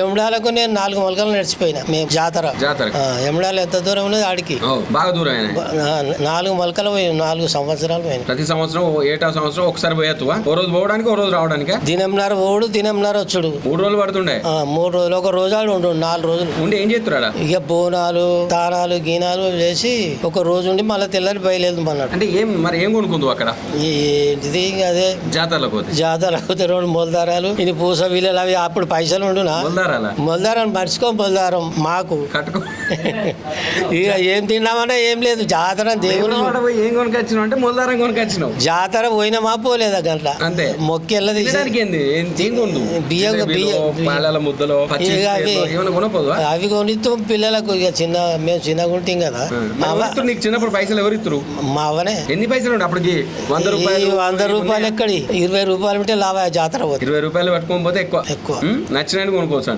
ఎమడాలకు నేను 4 మొలకలు నడిచిపోయినా మేము జాతర ఎమడాలు ఎంత దూరం ఉన్నది ఆడికి బాగా దూరం 4 మొలకలు పోయినా 4 సంవత్సరాలు పోయినా. ప్రతి సంవత్సరం ఏటా సంవత్సరం ఒకసారి పోయేత్తువా? ఓ రోజు పోవడానికి ఓ రోజు రావడానికి దినంన్నర పోడు దినంన్నర వచ్చుడు. 3 రోజులు పడుతుండే. 3 రోజులు ఒక రోజు ఉండు 4 రోజులు ఉండి ఏం చేస్తున్నాడా? ఇక బోనాలు తానాలు గీనాలు చేసి ఒక రోజు ఉండి మళ్ళీ తెల్లారి బయలుదేరు అన్నాడు. అంటే ఏం కొనుక్కుందు అక్కడ? ఏంటిది అదే జాతరలో పోతే 2 మొలదారాలు ఇది పూస వీళ్ళు అవి అప్పుడు పైసలు ఉండునా మొలదారం మర్చికో మొలదారం మాకు కట్టుకో. ఇక ఏం తిన్నామన్నా ఏం లేదు జాతర దేవుని ఏం కొనుకొచ్చినావు అంటే మొలదారం కొనుకొచ్చినావు. జాతర పోయినామా పోలేదా గంట అంతే మొక్కెళ్ళ అవి కొనిస్తూ పిల్లలకు ఇక మేము చిన్నగా ఉంటాం కదా. నీకు చిన్నప్పుడు పైసలు ఎవరు ఇస్తారు? మా అవనే. ఎన్ని పైసలు ఉండే అప్పటికి? 100 రూపాయలు ఎక్కడి 20 రూపాయలు ఉంటే లాభ జాతర 20 రూపాయలు పట్టుకోకపోతే ఎక్కువ ఎక్కువ నచ్చినట్టు కొనుక్కోవచ్చు.